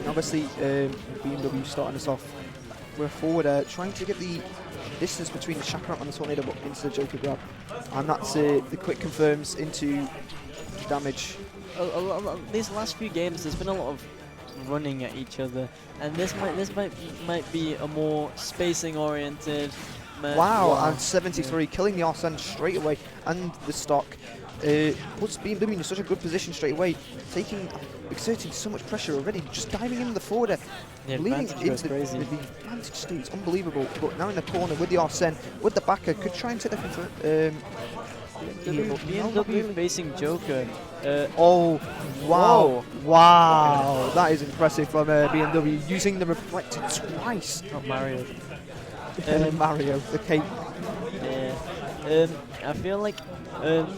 Obviously, BmW starting us off. We're forward, trying to get the distance between the Shakarot and the Tornado into the Joker grab. And that's the quick confirms into damage. These last few games, there's been a lot of running at each other, and this might be a more spacing oriented match. Wow, and 73 killing the Arsene straight away, and the stock puts BmW in such a good position straight away, exerting so much pressure already, just diving into the forward, leading into the advantage state. It's unbelievable. But now in the corner with the Arsene, with the backer, could try and take the BmW facing Joker. Oh, wow. Wow. That is impressive from BmW, using the reflector twice. Not Mario. Mario, the cape. Yeah. I feel like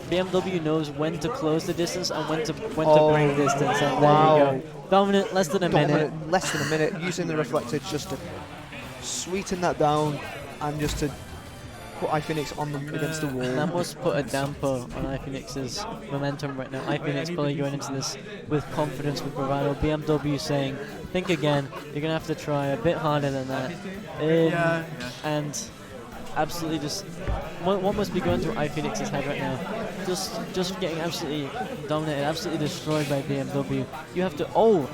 BmW knows when to close the distance and when to bring distance. And wow. There you go. Dominant, less than a minute. Less than a minute, using the reflector just to sweeten that down and just to put iPhoenix on them against the wall. That must put a damper on iPhoenix's momentum right now. iPhoenix probably going into this with confidence, with bravado. BmW saying, think again, you're going to have to try a bit harder than that. And absolutely just, what must be going through iPhoenix's head right now? Just getting absolutely dominated, absolutely destroyed by BmW. You have to,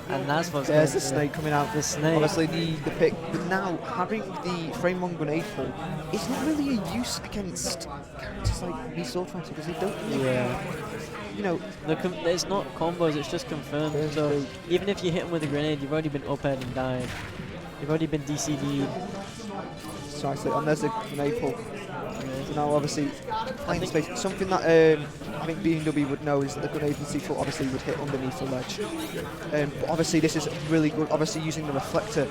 and that's what's there's the snake coming out. The snake. Obviously the pick, but now having the frame 1 grenade pull is not really a use against characters like the Swordfighter, because they don't you know, it's not combos, it's just confirmed. So even if you hit him with a grenade, you've already been up-aired and died. You've already been DCD'd. Precisely, and there's a grenade pull. So now obviously playing space, something that I think BmW would know is that the grenade and C4 obviously would hit underneath the ledge. But obviously this is really good, obviously using the reflector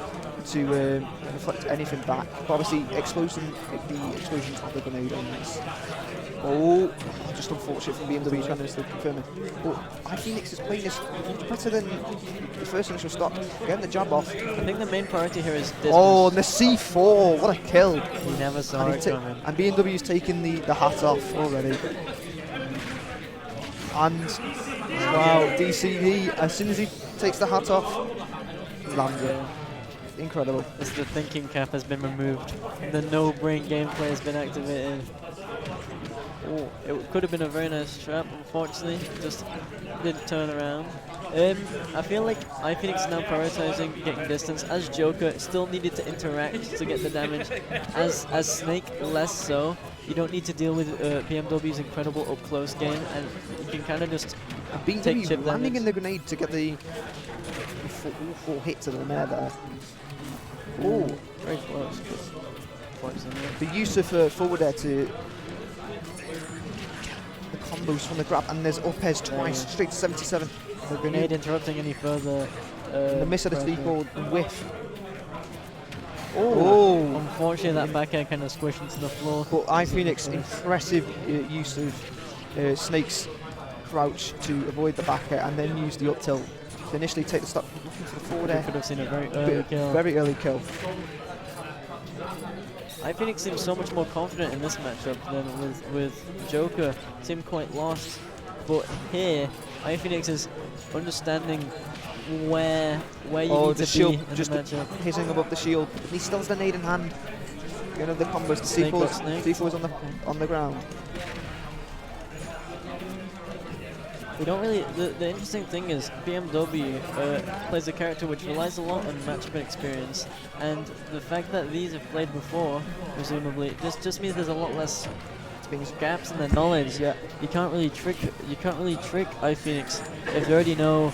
to reflect anything back. But obviously the explosion of the grenade on this. Oh, just unfortunate from BmW trying to confirm it. But iPhoenix is playing this much better than the first initial stop. Getting the jab off. I think the main priority here is distance. Oh, and the C4, what a kill. He never saw it coming. And BmW's taking the hat off already. And wow, DCD, as soon as he takes the hat off, lands it. Incredible. As the thinking cap has been removed, the no-brain gameplay has been activated. Oh, it could have been a very nice trap, unfortunately, just didn't turn around. I feel like iPhoenix is now prioritizing getting distance, as Joker still needed to interact to get the damage, as Snake less so. You don't need to deal with BmW's incredible up-close game, and you can kind of just take chip landing damage. in the grenade to get the full hit to the mare there. Oh, very close. The use of forward air to the combos from the grab, and there's up-airs twice, straight to 77. The grenade interrupting any further. The miss at a default whiff. Oh! Unfortunately, that back air kind of squished into the floor. But iPhoenix, impressive use of Snake's crouch to avoid the back air, and then use the up tilt to initially take the stop, looking for the forward air. Could have seen a very early kill. Very early kill. iPhoenix seems so much more confident in this matchup than with Joker. Seemed quite lost, but here iPhoenix is understanding where you need to shield, be in just the matchup. hitting above the shield. He still has the nade in hand. One of the combos. C4's on the ground. We don't really. The interesting thing is BmW plays a character which relies a lot on matchup experience, and the fact that these have played before, presumably, this just means there's a lot less gaps in their knowledge. Yeah. You can't really trick iPhoenix if they already know.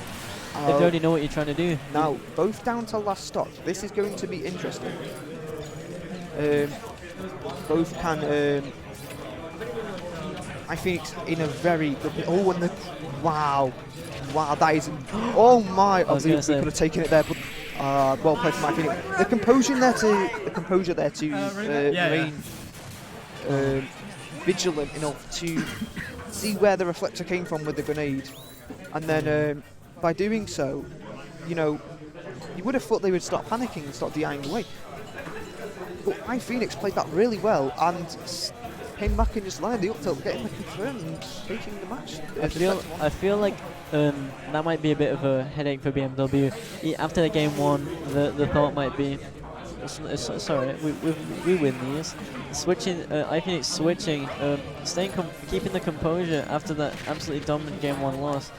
If they already know what you're trying to do. Now, both down to last stop. This is going to be interesting. Both can. iPhoenix in a very good. Oh, and the wow, that is. Oh my! I believe we could have taken it there, but well played from iPhoenix. The composure there to remain vigilant enough to see where the reflector came from with the grenade, and then by doing so, you know, you would have thought they would start panicking and start DIing away. But iPhoenix played that really well, and came back and just landed the up tilt, getting the confirm and taking the match. I feel like that might be a bit of a headache for BMW. After the game 1, the thought might be, it's alright, we win these. Switching, iPhoenix switching, keeping the composure after that absolutely dominant game 1 loss.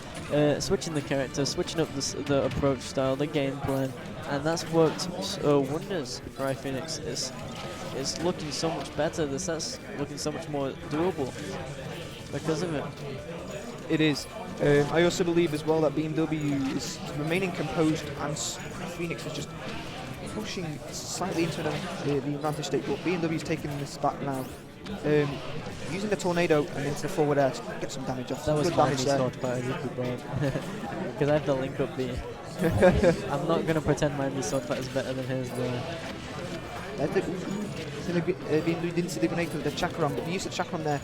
Switching the character, switching up the approach style, the game plan, and that's worked wonders for iPhoenix. It's looking so much better. The set's looking so much more doable because of it. It is. I also believe as well that BMW is remaining composed and Phoenix is just pushing slightly into the advantage state, but BMW is taking this back now. Using the tornado and into the forward air to get some damage off. That was good my damage there. Because I have the link up B. I'm not going to pretend my sword is better than his though. BMW didn't see the grenade with the chakram, but he used the chakram there.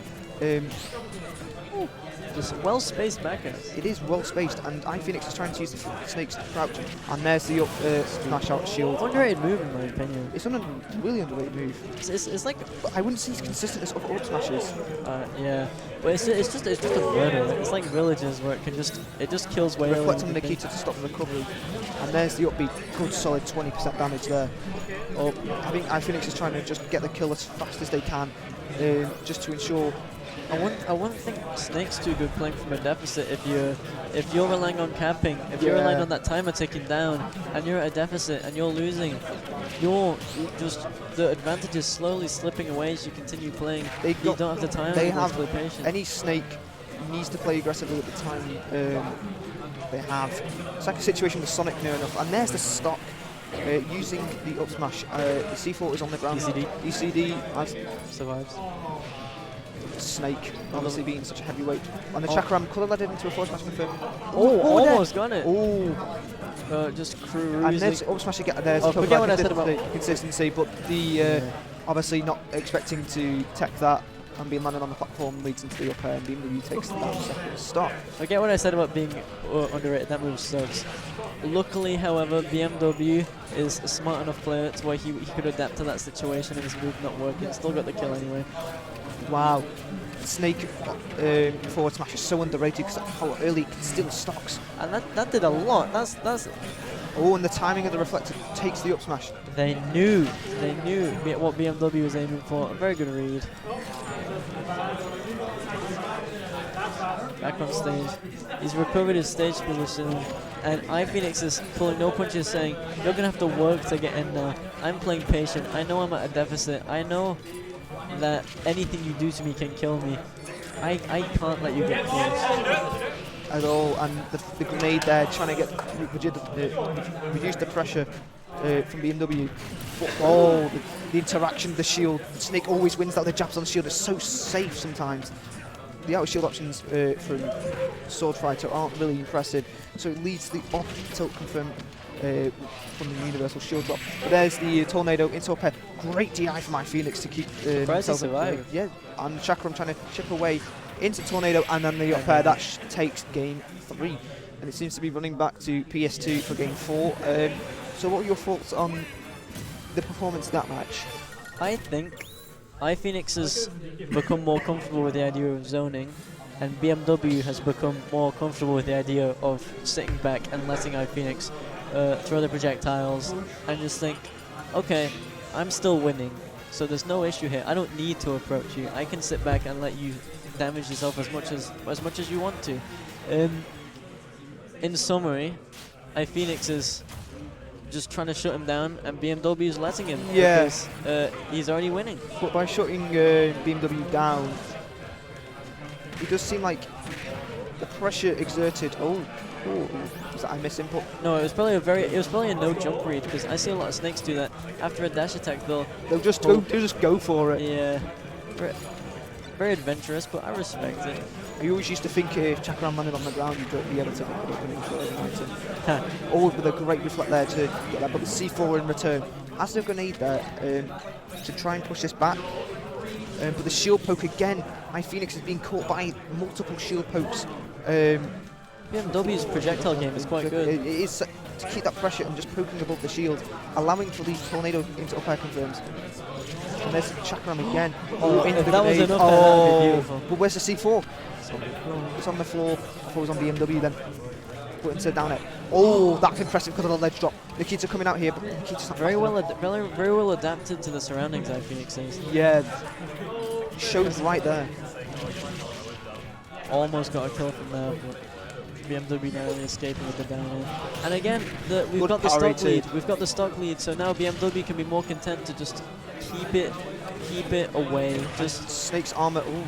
Just well-spaced backers. It is well spaced, and iPhoenix is trying to use the snake's crouch, and there's the up smash out shield. Underrated move in my opinion. It's a really underrated move. It's like, but I wouldn't say it's consistent as other up smashes. yeah, but it's just a murder. It's like villages where it just kills way. Reflect on Nikita to stop the recovery, and there's the upbeat, good solid 20% damage there. I think iPhoenix is trying to just get the kill as fast as they can, just to ensure. I wouldn't think Snake's too good playing from a deficit if you're relying on capping, if you're relying on that timer ticking down, and you're at a deficit and you're losing, the advantage is slowly slipping away as you continue playing. You don't have the time. They have patience. Any Snake needs to play aggressively at the time they have. It's like a situation with Sonic near enough, and there's the stock. Using the up smash, the C4 is on the ground. ECD survives. Snake, obviously being such a heavyweight. On the chakram, could have led it into a force smash confirm. Almost got it. Just cruising. And there's up smash again. There's forget what I said about consistency, but the obviously not expecting to tech that and being landed on the platform leads into the up air, and BMW takes the down second stop. Forget what I said about being underrated. That move sucks. Luckily, however, BMW is a smart enough player to where he could adapt to that situation and his move not working. Still got the kill anyway. Wow. Snake forward smash is so underrated because how early it can steal stocks. And that did a lot. That's. Oh, and the timing of the reflector takes the up smash. They knew what BMW was aiming for. A very good read. Back on stage. He's recovered his stage position, and iPhoenix is pulling no punches, saying, "You're gonna have to work to get in now. I'm playing patient. I know I'm at a deficit. I know that anything you do to me can kill me. I can't let you get close." At all, and the grenade there trying to reduce the pressure from BMW. But, the interaction with the shield. Snake always wins out. The jabs on the shield are so safe sometimes. The outer shield options from Swordfighter aren't really impressive, so it leads to the off tilt confirm from the universal shield drop. But there's the tornado into up air. Great DI from iPhoenix to keep himself alive. Yeah, and Chakram trying to chip away into tornado, and then the up air that takes game 3, and it seems to be running back to PS2 for game 4. So what are your thoughts on the performance of that match? I think iPhoenix has become more comfortable with the idea of zoning, and BMW has become more comfortable with the idea of sitting back and letting iPhoenix throw the projectiles and just think, okay, I'm still winning, so there's no issue here. I don't need to approach you. I can sit back and let you damage yourself as much as you want to. In summary, iPhoenix is just trying to shut him down, and BMW is letting him because he's already winning. But by shutting BMW down, it does seem like the pressure exerted. Was that I misinput? No, it was probably a no jump read, because I see a lot of Snakes do that. After a dash attack, they'll just go for it. Yeah, very adventurous, but I respect it. I always used to think if Chakram landed on the ground, you'd be able to pick it up and throw it item. Always with a great reflect there to get that, but the C4 in return has the grenade there to try and push this back. But the shield poke again, iPhoenix is being caught by multiple shield pokes. BMW's projectile game is quite good. It is to keep that pressure and just poking above the shield, allowing for these tornado into up air confirms. And there's Chakram again. Oh, into If the that was grenade. enough, that'd be beautiful. But where's the C4? It's on the floor. I thought it was on BmW then. Put into down it. Oh, that's impressive because of the ledge drop. The kids are coming out here, but the kids are Very well adapted to the surroundings, iPhoenix is. Yeah, showed right there. Almost got a kill from there, but BMW narrowly escaping with the down air. And again, we've Good got the power stock rated. lead. We've got the stock lead, so now BMW can be more content to just keep it away. Just Snake's armor. Oh,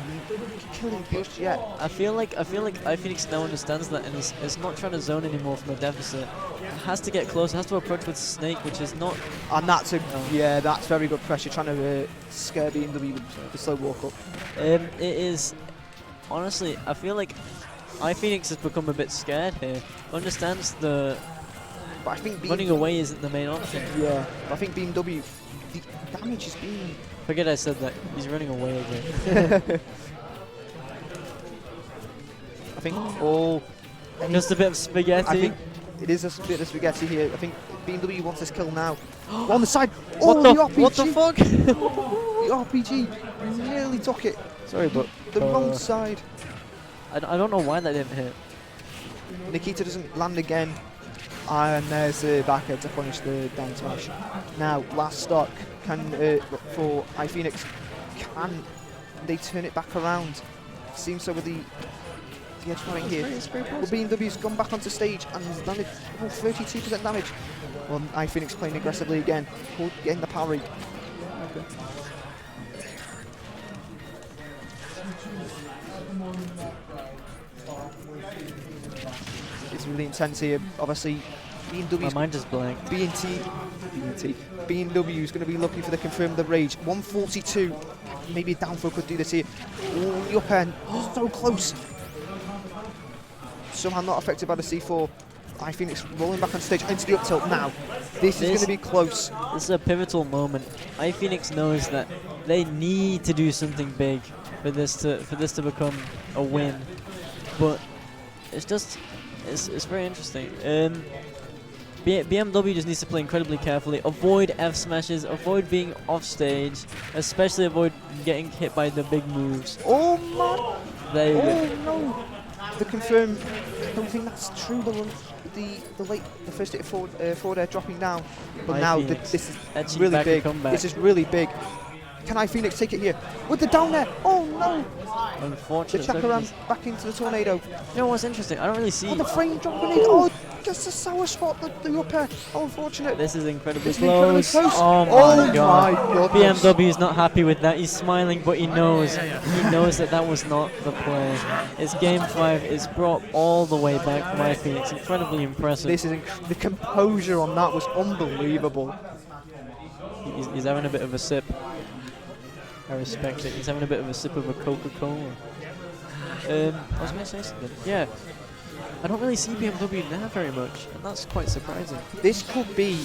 killing just yet. I feel like iPhoenix now understands that and is not trying to zone anymore from a deficit. It has to get close. It has to approach with Snake, which is not. And that's that's very good pressure. Trying to scare BMW with the slow walk up. It is. Honestly, I feel like iPhoenix has become a bit scared here. Understands the But I think running away isn't the main option. Yeah, but I think BMW, the damage has been. Forget I said that. He's running away again. I think. Oh. Just a bit of spaghetti. I think it is a bit of spaghetti here. I think BMW wants this kill now. On the side. What Oh, the RPG. what the fuck? The RPG nearly took it. Sorry, but The wrong side. I don't know why that didn't hit. Nikita doesn't land again. And there's the back air to punish the down smash. Now, last stock for iPhoenix. Can they turn it back around? Seems so with the edge fighting here. Well, BMW's gone back onto stage and has landed 32% damage. Well, iPhoenix playing aggressively again, getting the parry. It's really intense here. Obviously, My BMW's mind just blanked. BMW is going to be looking for the confirm the rage. 142. Maybe a down throw could do this here. Oh, the up end. So close. Somehow not affected by the C4. iPhoenix rolling back on stage into the up tilt now. This is going to be close. This is a pivotal moment. iPhoenix knows that they need to do something big for this to become a win. But it's very interesting. BMW just needs to play incredibly carefully, avoid F smashes, avoid being off stage, especially avoid getting hit by the big moves. Oh man! There you go. No! The confirm. I don't think that's true. The first hit forward air dropping down, but now this is Etching really back a big. comeback. This is really big. Can iPhoenix take it here with the down there? Oh no! The Unfortunate. Chakram back into the tornado. You know what's interesting? I don't really see. Oh, the frame drop grenade. Oh, just a sour spot. The up air. Oh, unfortunate. This is incredibly It's incredibly close. close. Oh Oh my god. my goodness. BMW is not happy with that. He's smiling, but he knows that was not the play. It's game 5. It's brought all the way back from iPhoenix. Incredibly impressive. This is the composure on that was unbelievable. He's having a bit of a sip. I respect it. He's having a bit of a sip of a Coca-Cola. I was going to say something. Yeah. I don't really see BMW there very much, and that's quite surprising. This could be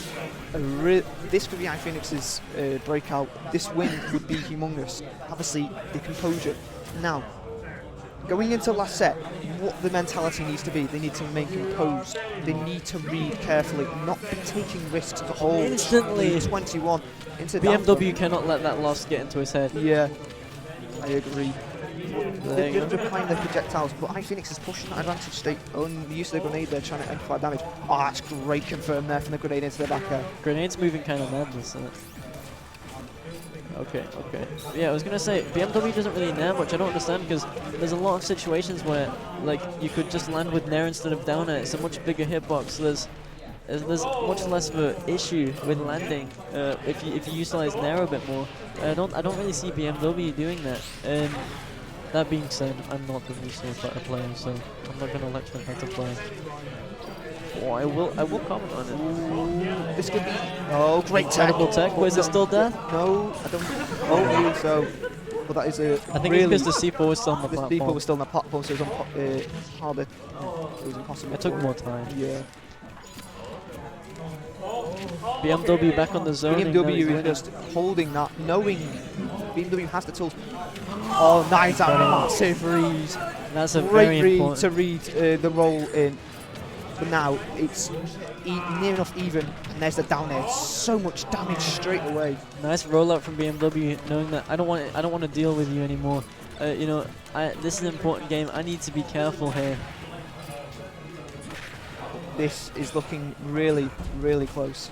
iPhoenix's breakout. This win would be humongous. Obviously, the composure. Now, going into last set, what the mentality needs to be, they need to remain composed. They need to read carefully, not be taking risks to hold Instantly. 21 into BMW cannot let that loss get into his head. Yeah, I agree. There you They're go. applying their projectiles, but iPhoenix is pushing that advantage state. On the use of the grenade, they're trying to amplify damage. Oh, that's great confirm there from the grenade into the back air. Grenade's moving kind of madly, so. Okay. Yeah, I was gonna say BMW doesn't really nair much. I don't understand because there's a lot of situations where like you could just land with nair instead of down air. It's a much bigger hitbox. So there's much less of an issue with landing if you utilize nair a bit more. I don't really see BMW doing that. That being said, I'm not the new Swordfighter player, so I'm not gonna lecture on how to play. Oh, I will comment on it. This could be. Oh, great tech. Incredible tech. Wait, is it still death? No, I don't. Oh, I believe so. But that is a. I think really it's because the C4 was still on the People platform. were still on the platform, so it was harder. It was impossible. It took more time. Yeah. BMW back on the zone. BMW is just holding that, knowing BMW has the tools. Oh, nice out, massive freeze. That's a great very read important. to read the roll in. But now it's near enough even, and there's the down air. So much damage straight away. Nice rollout from BmW, knowing that I don't want to deal with you anymore. You know, this is an important game. I need to be careful here. This is looking really, really close.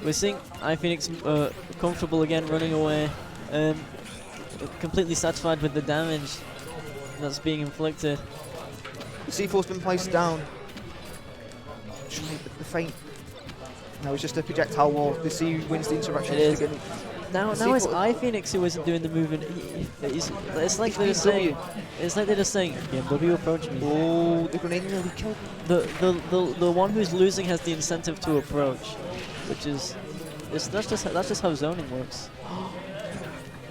We're seeing iPhoenix comfortable again, running away, completely satisfied with the damage that's being inflicted. The C4's been placed down. The feint. No, it's just a projectile wall. The C wins the interaction. It is. Again. Now it's iPhoenix who isn't doing the movement. It's like they're saying. It's like they're just saying, BmW approach me. Oh, the grenade nearly killed. The one who's losing has the incentive to approach, which is that's just how zoning works.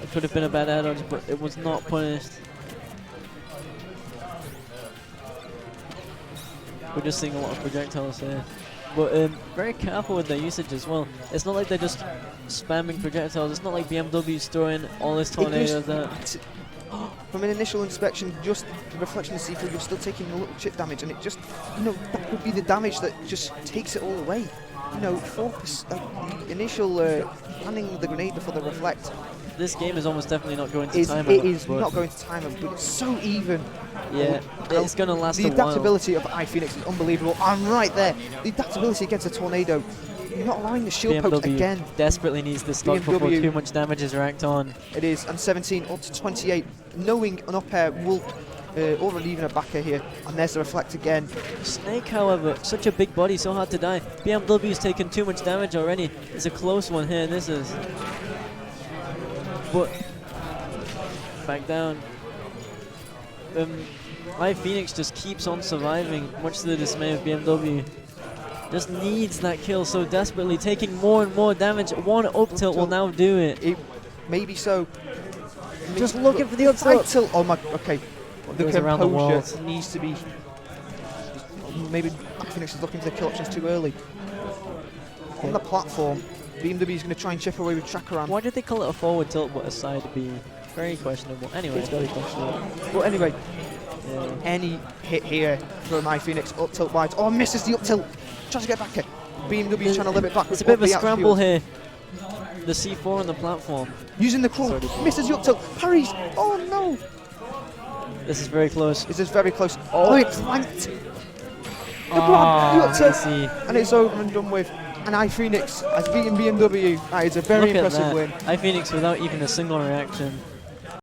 It could have been a bad air dodge, but it was not punished. We're just seeing a lot of projectiles here. But very careful with their usage as well. It's not like they're just spamming projectiles. It's not like BMW's throwing all this tornadoes out. From an initial inspection, just the reflection of C4, you're still taking a little chip damage, and it just, you know, that would be the damage that just takes it all away. You know, 4%, initial planning the grenade before the reflect. This game is almost definitely not going to timer. It is not going to timer, but it's so even. Yeah, it's going to last a while. The adaptability of iPhoenix is unbelievable. I'm right there. The adaptability against a tornado. You're not allowing the shield pokes again. Desperately needs this stock before too much damage is racked on. It is, and 17 up to 28. Knowing an up air will, or even a back air here, and there's the reflect again. Snake, however, such a big body, so hard to die. BMW's taken too much damage already. It's a close one here, this is. But back down. iPhoenix just keeps on surviving, much to the dismay of BmW. Just needs that kill so desperately, taking more and more damage. One up tilt will now do it. Maybe so. Just looking for the up tilt. Oh my, okay. The around the composure needs to be. Maybe iPhoenix is looking for the kill options too early. On the platform, BMW is going to try and chip away with tracker arm. Why did they call it a forward tilt but a side B? Very questionable. Anyway. It's very questionable. But anyway, any hit here from iPhoenix, up tilt wide. Oh, misses the up tilt. Tries to get back here. BMW is trying to limit back. It's a bit of a scramble here. The C4 on the platform. Using the crawl. Misses the up tilt. Parries. Oh no. This is very close. This is very close. Oh, it flanked. The up tilt. And it's over and done with. And iPhoenix has beaten BMW. That is a very impressive win. iPhoenix without even a single reaction.